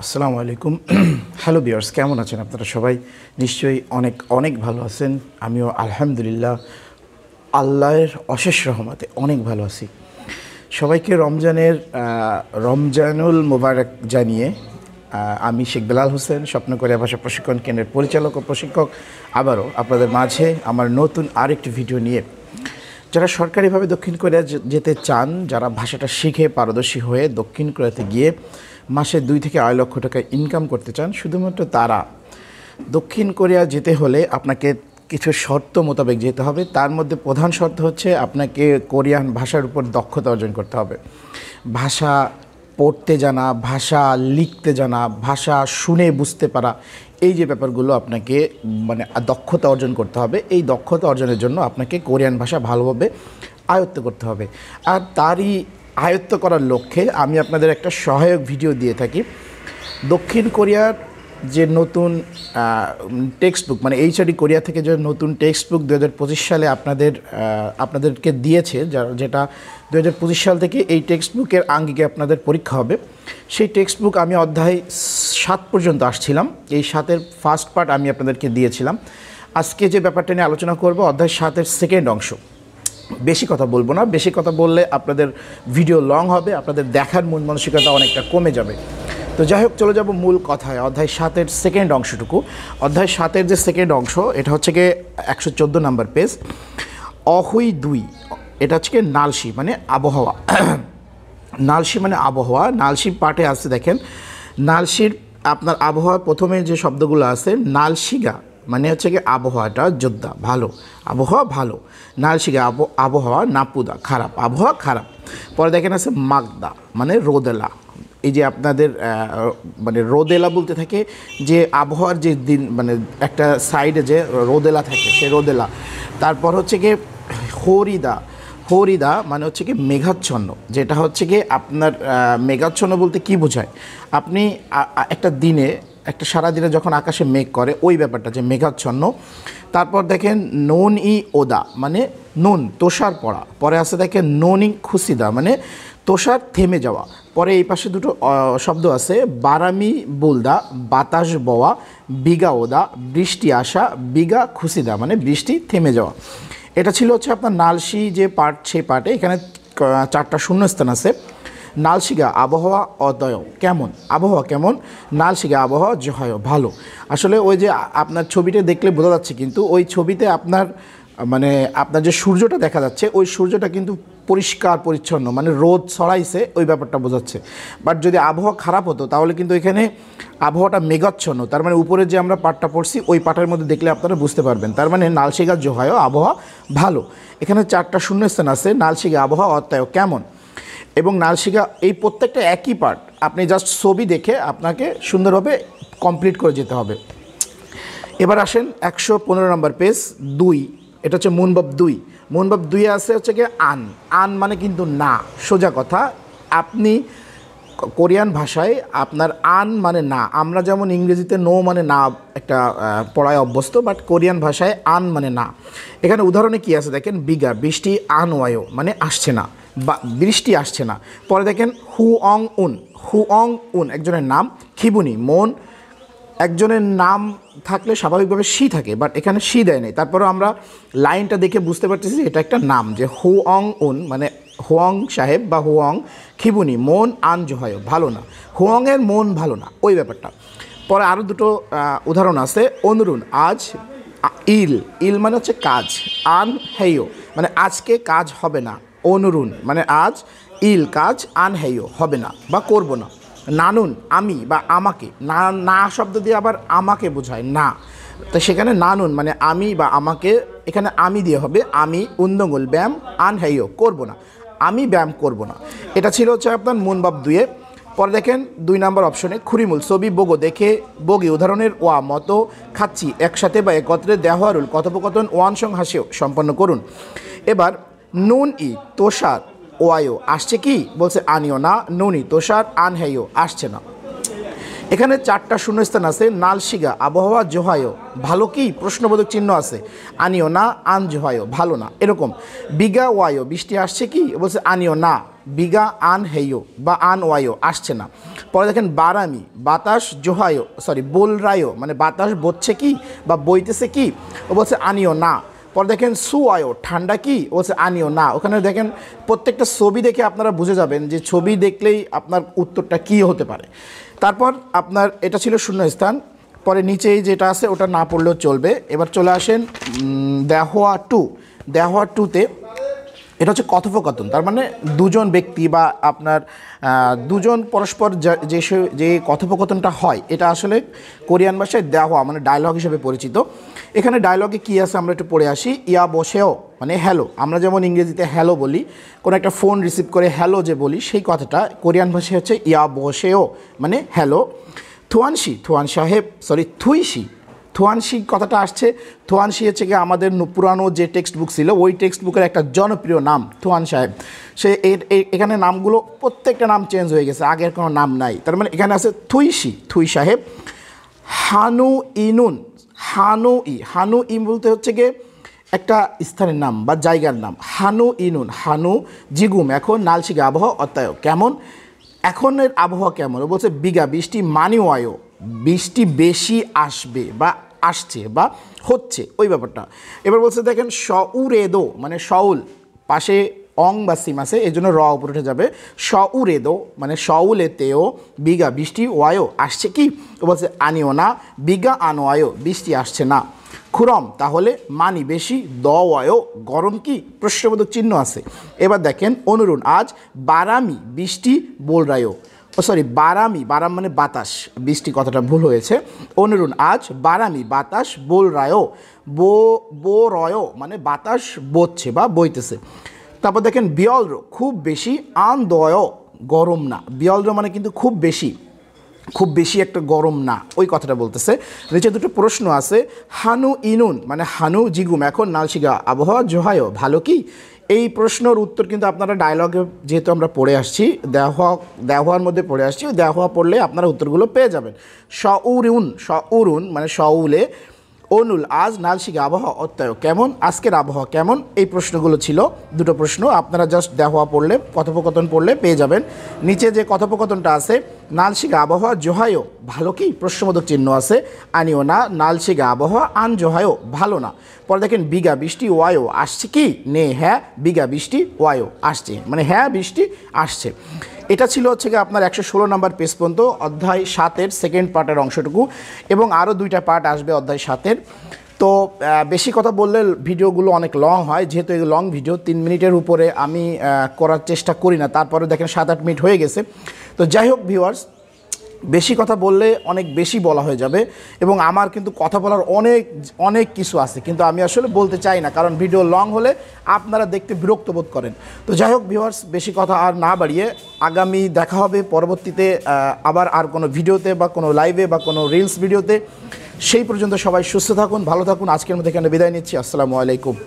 আসসালামু আলাইকুম। Hello viewers, কেমন আছেন আপনারা সবাই? নিশ্চয়ই অনেক অনেক ভালো আছেন। আমিও আলহামদুলিল্লাহ আল্লাহর অশেষ রহমতে অনেক ভালো আছি। সবাইকে রমজানুল মোবারক জানিয়ে আমি শেখ বেলাল হোসেন, স্বপ্নকরিয়া ভাষা প্রশিক্ষণ কেন্দ্রের পরিচালক ও প্রশিক্ষক, আবারও আপনাদের মাঝে আমার নতুন আরেকটি ভিডিও নিয়ে। যারা সরকারিভাবে দক্ষিণ কোরিয়া যেতে চান, যারা ভাষাটা শিখে পারদর্শী হয়ে দক্ষিণ কোরিয়াতে গিয়ে মাসে 2 থেকে 2.5 লক্ষ টাকা ইনকাম করতে চান, শুধুমাত্র তারা। দক্ষিণ কোরিয়া যেতে হলে আপনাকে কিছু শর্ত মোতাবেক যেতে হবে। তার মধ্যে প্রধান শর্ত হচ্ছে আপনাকে কোরিয়ান ভাষার উপর দক্ষতা অর্জন করতে হবে। ভাষা পড়তে জানা, ভাষা লিখতে জানা, ভাষা শুনে বুঝতে পারা, এই যে ব্যাপারগুলো আপনাকে দক্ষতা অর্জন করতে হবে। এই দক্ষতা অর্জনের জন্য আপনাকে কোরিয়ান ভাষা ভালোভাবে আয়ত্ত করতে হবে। আর তারই আয়ত্ত করার লক্ষ্যে আমি আপনাদের একটা সহায়ক ভিডিও দিয়ে থাকি। দক্ষিণ কোরিয়ার যে নতুন টেক্সট বুক, এইচআরডি কোরিয়া থেকে যে নতুন টেক্সট বুক 2025 সালে আপনাদেরকে দিয়েছে, যেটা 2025 সাল থেকে এই টেক্সট বুকের আঙ্গিকে আপনাদের পরীক্ষা হবে। সেই টেক্সট বুক আমি অধ্যায় 7 পর্যন্ত আসছিলাম। এই 7-এর ফার্স্ট পার্ট আমি আপনাদেরকে দিয়েছিলাম। আজকে যে ব্যাপারটা নিয়ে আলোচনা করব, অধ্যায় 7-এর সেকেন্ড অংশ। বেশি কথা বলবো না, বেশি কথা বললে আপনাদের ভিডিও লং হবে, আপনাদের দেখার মন মানসিকতা অনেকটা কমে যাবে। তো যাই হোক, চলে যাব মূল কথায়। অধ্যায় 7-এর সেকেন্ড অংশটুকু, অধ্যায় 7-এর যে সেকেন্ড অংশ, এটা হচ্ছে গিয়ে 114 নাম্বার পেজ। অহুই 2, এটা হচ্ছে গিয়ে নালসি মানে আবহাওয়া। নালসি মানে আবহাওয়া। নালসি পার্টে আছে, দেখেন নালসির আপনার আবহাওয়া প্রথমে যে শব্দগুলো আছে, নালসিগা মানে হচ্ছে কি আবহাওয়াটা যোদ্ধা, ভালো, আবহাওয়া ভালো। নালসিগা আবহাওয়া নাপুদা, খারাপ, আবহাওয়া খারাপ। পরে দেখেন আছে মাগদা মানে রোদেলা। এই যে আপনাদের রোদেলা বলতে থাকে যে আবহাওয়ার যে দিন, একটা সাইডে যে রোদেলা থাকে, সে রোদেলা। তারপর হচ্ছে কি হরিদা। হরিদা মানে হচ্ছে কি মেঘাচ্ছন্ন, যেটা হচ্ছে কি আপনার মেঘাচ্ছন্ন বলতে কি বোঝায়? আপনি একটা দিনে, একটা সারাদিনে যখন আকাশে মেঘ করে, ওই ব্যাপারটা যে মেঘাচ্ছন্ন। তারপর দেখেন নন ই ওদা মানে নুন, তোষার পড়া। পরে আছে দেখেন নন ই খুশিদা মানে তোষার থেমে যাওয়া। পরে এই পাশে দুটো শব্দ আছে, বারামি বুলদা বাতাস বওয়া, বিগা ওদা বৃষ্টি আসা, বিগা খুশিদা মানে বৃষ্টি থেমে যাওয়া। এটা ছিল হচ্ছে আপনার নালসি যে পার্ট, সেই পার্টে এখানে 4টা শূন্যস্থান আছে। নালসিগা আবহাওয়া অদয় কেমন, আবহাওয়া কেমন। নালসিগা আবহাওয়া জহয় ভালো। আসলে ওই যে আপনার ছবিটা দেখলে বোঝা যাচ্ছে, কিন্তু ওই ছবিতে আপনার যে সূর্যটা দেখা যাচ্ছে, ওই সূর্যটা কিন্তু পরিষ্কার পরিচ্ছন্ন, রোদ ছড়াইছে, ওই ব্যাপারটা বোঝাচ্ছে। বাট যদি আবহাওয়া খারাপ হতো, তাহলে কিন্তু এখানে আবহাওয়াটা মেঘাচ্ছন্ন। তার মানে উপরে যে আমরা পাটটা পড়ছি, ওই পাটের মধ্যে দেখলে আপনারা বুঝতে পারবেন। তার মানে নালসিগা জহয় আবহাওয়া ভালো। এখানে 4টা শূন্যস্থান আছে। নালসিগা আবহাওয়া অত্যয় কেমন এবং নালসিগা, এই প্রত্যেকটা একই পার্ট। আপনি জাস্ট ছবি দেখে আপনাকে সুন্দরভাবে কমপ্লিট করে যেতে হবে। এবার আসেন 115 নম্বর পেজ 2, এটা হচ্ছে মুনবাব 2। মুনবাব 2 আছে হচ্ছে কি আন। আন মানে কিন্তু না, সোজা কথা। আপনি কোরিয়ান ভাষায় আপনার আন মানে না। আমরা যেমন ইংরেজিতে নো মানে না একটা পড়ায় অভ্যস্ত, বাট কোরিয়ান ভাষায় আন মানে না। এখানে উদাহরণে কি আছে দেখেন, বিগা বৃষ্টি, আন ওয়ায়ো মানে আসছে না বা বৃষ্টি আসছে না। পরে দেখেন হু অং উন, হু অং উন একজনের নাম। খিবুনি মন, একজনের নাম থাকলে স্বাভাবিকভাবে শি থাকে, বাট এখানে শি দেয় নেই। তারপরেও আমরা লাইনটা দেখে বুঝতে পারতেছি এটা একটা নাম, যে হু অং উন মানে হুয়ং সাহেব বা হুয়ং। খিবুনি মন আন জোহায় ভালো না, হুয়ংয়ের মন ভালো না, ওই ব্যাপারটা। পরে আরও দুটো উদাহরণ আছে। অনুরুন আজ, ইল, ইল মানে হচ্ছে কাজ। আন হেয় মানে আজকে কাজ হবে না। অনুরুন মানে আজ, ইল কাজ, আন হেয় হবে না বা করব না। নানুন আমি বা আমাকে, না না শব্দ দিয়ে আবার আমাকে বোঝায় না, তো সেখানে নানুন মানে আমি বা আমাকে, এখানে আমি দিয়ে হবে আমি। উন্দঙ্গুল ব্যায়াম, আন হেয় করব না, আমি ব্যায়াম করব না। এটা ছিল হচ্ছে আপনার মুনবাব 2-এ। পরে দেখেন 2 নম্বর অপশনে খুরিমুল ছবি বগো দেখে বগি উদাহরণের ওয়া মতো খাচ্ছি একসাথে বা একত্রে দেওয়ারুল কথোপকথন ওয়ান সং হাসিও সম্পন্ন করুন। এবার নুন ই তোষার ওয়ায়ো আসছে কি, বলছে আনিও না। নুনি তোষার আন হেয় আসছে না। এখানে 4টা শূন্যস্থান আছে। নালসিগা আবহাওয়া জোহায়ো ভালো কি, প্রশ্নবোধক চিহ্ন আছে। আনিও না, আন জোহায়ো ভালো না, এরকম। বিগা ওয়ায়ো বৃষ্টি আসছে কি, বলছে আনিও না। বিগা আন হেয়ো বা আন ওয়ায়ো আসছে না। পরে দেখেন বারামি, বাতাস জোহায়ো বোলরায়ো, মানে বাতাস বচ্ছে কি বা বইতেছে কি, ও বলছে আনিও না। পরে দেখেন সুয়ায়ো, ঠান্ডা কি, ও বলছে আনিও না। ওখানে দেখেন প্রত্যেকটা ছবি দেখে আপনারা বুঝে যাবেন যে ছবি দেখলেই আপনার উত্তরটা কী হতে পারে। তারপর আপনার এটা ছিল শূন্যস্থান। পরে নিচেই যেটা আছে ওটা না পড়লেও চলবে। এবার চলে আসেন দেহোয়া টুতে, এটা হচ্ছে কথোপকথন। তার মানে দুজন ব্যক্তি বা আপনার দুজন পরস্পর যে কথোপকথনটা হয়, এটা আসলে কোরিয়ান ভাষায় দেহোয়া মানে ডায়লগ হিসেবে পরিচিত। এখানে ডায়লগে কী আছে আমরা একটু পড়ে আসি। ইয়া বসেও মানে হ্যালো, আমরা যেমন ইংরেজিতে হ্যালো বলি, কোনো একটা ফোন রিসিভ করে হ্যালো যে বলি, সেই কথাটা কোরিয়ান ভাষায় হচ্ছে ইয়া বসেও মানে হ্যালো। থুয়ানশি কথাটা আসছে, থুয়ানশি হচ্ছে কি আমাদের পুরানো যে টেক্সট বুক ছিল ওই টেক্সট বুকের একটা জনপ্রিয় নাম থুয়ান সাহেব। সে এখানে নামগুলো প্রত্যেকটা নাম চেঞ্জ হয়ে গেছে, আগের কোনো নাম নাই। তার মানে এখানে আছে থুই সাহেব। হানু ই বলতে হচ্ছে গিয়ে একটা স্থানের নাম বা জায়গার নাম। হানু জিগুম, এখন নালশিগা আবহাওয়া অত্যায় কেমন, এখনের আবহাওয়া কেমন, ও বলছে বিঘা বৃষ্টি মানিওয়ায়ো, বৃষ্টি বেশি আসবে বা আসছে বা হচ্ছে ওই ব্যাপারটা। এবার বলছে দেখেন শউরেদো মানে শউল, পাশে অং বা সিম আছে এই জন্য র উপরে উঠে যাবে। শউরেদো মানে শউলেতেও বিঘা বৃষ্টি ওয়ায়ো আসছে কি, ও বলছে আনিও না, বিঘা আনোয়ায়ো বৃষ্টি আসছে না। খুরম তাহলে মানি বেশি, দ ওয়ায়ো গরম কি, প্রশ্নবোধক চিহ্ন আছে। এবার দেখেন অনুরুণ আজ বারামি বৃষ্টি বোলরায়ো, বারাম মানে বাতাস, বৃষ্টি কথাটা ভুল হয়েছে। অনুরুণ আজ বারামি বাতাস বোলরায়ো, রয়ো মানে বাতাস বইছে বা বইতেছে। তারপর দেখেন বিয়লর খুব বেশি, আন্দয় গরম না, বিয়লর মানে কিন্তু খুব বেশি একটা গরম না, ওই কথাটা বলতেছে। নিচে দুটো প্রশ্ন আছে। হানু ইনুন মানে হানু জিগুম, এখন নালশিগা আবহাওয়া জোহায়ো ভালো কি। এই প্রশ্নের উত্তর কিন্তু আপনারা ডায়লগে যেহেতু আমরা পড়ে আসছি, দেহোয়ার মধ্যে পড়ে আসছি, ওই দেহোয়া পড়লে আপনারা উত্তরগুলো পেয়ে যাবেন। শউরুন মানে শউলে, অনুল আজ নালশিগা আবহাওয়া অত্যায় কেমন, আজকের আবহাওয়া কেমন। এই প্রশ্নগুলো ছিল দুটো প্রশ্ন, আপনারা জাস্ট দেহোয়া পড়লে কথোপকথন পড়লে পেয়ে যাবেন। নিচে যে কথোপকথনটা আছে নালশিগা আবহাওয়া জোহায়ো ভালো কি, প্রশ্নবোধক চিহ্ন আছে। আনিও না, নালশিগা আবহাওয়া আন জোহায়ো ভালো না। পরে দেখেন বিঘা বৃষ্টি ওয়ায়ো আসছে কি, নে হ্যাঁ বিঘা বৃষ্টি ওয়ায়ো আসছে, মানে হ্যাঁ বৃষ্টি আসছে। এটা ছিল হচ্ছে গিয়ে আপনার 116 নম্বর পেজ পর্যন্ত অধ্যায় 7-এর সেকেন্ড পার্টের অংশটুকু, এবং আরও 2টা পার্ট আসবে অধ্যায় 7-এর। তো বেশি কথা বললে ভিডিওগুলো অনেক লং হয়, যেহেতু এই লং ভিডিও 3 মিনিটের উপরে আমি করার চেষ্টা করি না, তারপরে দেখেন 7-8 মিনিট হয়ে গেছে। তো যাই হোক ভিউয়ার্স, বেশি কথা বললে অনেক বেশি বলা হয়ে যাবে, এবং আমার কিন্তু কথা বলার অনেক কিছু আছে, কিন্তু আমি আসলে বলতে চাই না, কারণ ভিডিও লং হলে আপনারা দেখতে বিরক্ত বোধ করেন। তো যাই হোক ভিউয়ার্স, বেশি কথা আর না বাড়িয়ে আগামী দেখা হবে পরবর্তীতে আবার আর কোনো ভিডিওতে বা কোনো লাইভে বা কোনো রিলস ভিডিওতে। সেই পর্যন্ত সবাই সুস্থ থাকুন, ভালো থাকুন। আজকের মধ্যে এখানে বিদায় নিচ্ছি। আসসালামু আলাইকুম।